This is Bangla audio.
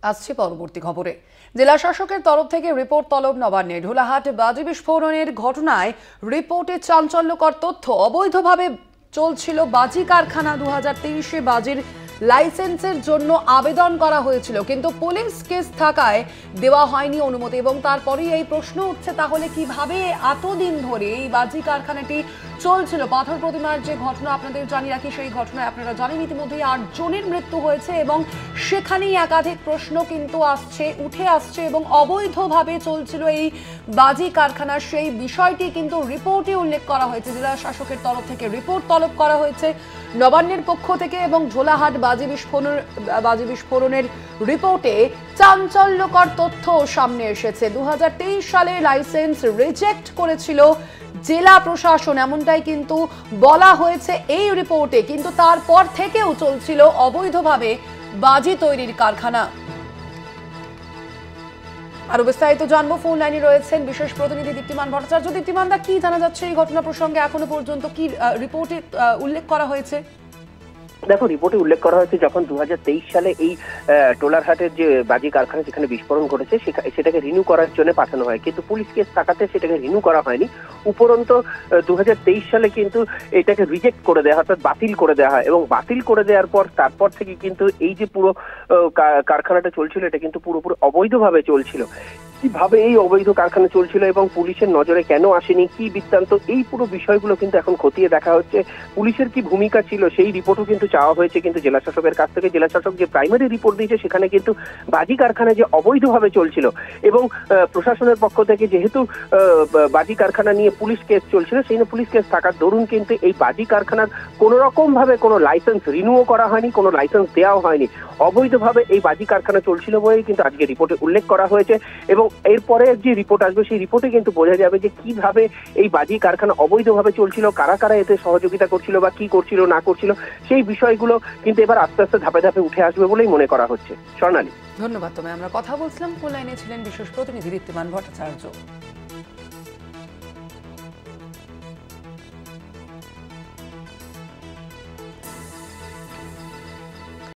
আসছে পরবর্তী খবরে। জেলা শাসকের তরফ থেকে রিপোর্ট তলব নবান্নে। ঢোলাহাট বাজি বিস্ফোরণের ঘটনায় রিপোর্টে চাঞ্চল্যকর তথ্য। অবৈধভাবে চলছিল বাজি কারখানা। 2023-এ বাজির লাইসেন্সের জন্য আবেদন করা হয়েছিল, কিন্তু পুলিশ কেস থাকায় দেওয়া হয়নি অনুমতি। এবং তারপরেই এই প্রশ্ন উঠছে, তাহলে কিভাবে এতদিন ধরে এই বাজি কারখানাটি চলছিল? পাথর প্রতিমার যে ঘটনা আপনাদের জানিয়ে রাখি, সেই ঘটনায় আপনারা জানেন ইতিমধ্যেই 8 জনের মৃত্যু হয়েছে এবং সেখানেই একাধিক প্রশ্ন কিন্তু উঠে আসছে এবং অবৈধভাবে চলছিল এই বাজি কারখানা, সেই বিষয়টি কিন্তু রিপোর্টে উল্লেখ করা হয়েছে। জেলা শাসকের তরফ থেকে রিপোর্ট তলব করা হয়েছে নবান্নের পক্ষ থেকে এবং ঝোলাহাট বাজি বিস্ফোরণের রিপোর্টে চাঞ্চল্যকর তথ্য সামনে এসেছে। 2023 সালে লাইসেন্স রিজেক্ট করেছিল জেলা প্রশাসন, এমনটাই কিন্তু বলা হয়েছে এই রিপোর্টে। কিন্তু তারপর থেকেও চলছিল অবৈধভাবে বাজি তৈরির কারখানা। আরো বিস্তারিত জানবো, ফোন লাইনে রয়েছেন বিশেষ প্রতিনিধি দীপ্তিমান ভট্টাচার্য। দীপ্তিমান দা, কি জানা যাচ্ছে এই ঘটনা প্রসঙ্গে? এখনো পর্যন্ত কি রিপোর্টে উল্লেখ করা হয়েছে? দেখো, রিপোর্টে উল্লেখ করা হয়েছে যখন 2023 সালে এই টোলারহাটের যে বাজি কারখানা যেখানে বিস্ফোরণ ঘটেছে সেটাকে রিনিউ করার জন্য পাঠানো হয়, কিন্তু পুলিশ কেস থাকাতে সেটাকে রিনিউ করা হয়নি। উপরন্তু 2023 সালে কিন্তু এটাকে রিজেক্ট করে দেওয়া হয়, অর্থাৎ বাতিল করে দেওয়া হয়। এবং বাতিল করে দেওয়ার পর তারপর থেকে কিন্তু এই যে পুরো কারখানাটা চলছিল, এটা কিন্তু পুরোপুরি অবৈধভাবে চলছিল। কিভাবে এই অবৈধ কারখানা চলছিল এবং পুলিশের নজরে কেন আসেনি, কি বৃত্তান্ত, এই পুরো বিষয়গুলো কিন্তু এখন খতিয়ে দেখা হচ্ছে। পুলিশের কি ভূমিকা ছিল সেই রিপোর্টও কিন্তু চাওয়া হয়েছে কিন্তু জেলা শাসকের কাছ থেকে। জেলা শাসক যে প্রাইমারি রিপোর্ট দিয়েছে সেখানে কিন্তু বাজি কারখানা যে অবৈধভাবে চলছিল এবং প্রশাসনের পক্ষ থেকে যেহেতু বাজি কারখানা নিয়ে পুলিশ কেস চলছিল, সেই নিয়ে পুলিশ কেস থাকার দরুন কিন্তু এই বাজি কারখানার কোনো রকম ভাবে কোনো লাইসেন্স রিনিউও করা হয়নি, কোনো লাইসেন্স দেওয়াও হয়নি। অবৈধভাবে এই বাজি কারখানা চলছিল বলেই কিন্তু আজকে রিপোর্টে উল্লেখ করা হয়েছে। এবং এরপরে যে রিপোর্ট আসবে সেই রিপোর্টে কিন্তু বোঝা যাবে যে কিভাবে এই বাজি কারখানা অবৈধভাবে চলছিল, কারা কারা এতে সহযোগিতা করছিল বা কি করছিল না করছিল, সেই বিষয়গুলো কিন্তু এবার আস্তে আস্তে ধাপে ধাপে উঠে আসবে বলেই মনে করা হচ্ছে। স্বর্ণালী, ধন্যবাদ। তবে আমরা কথা বলছিলাম, ফোন লাইনে ছিলেন বিশেষ প্রতিনিধি দীপ্তিমান ভট্টাচার্য।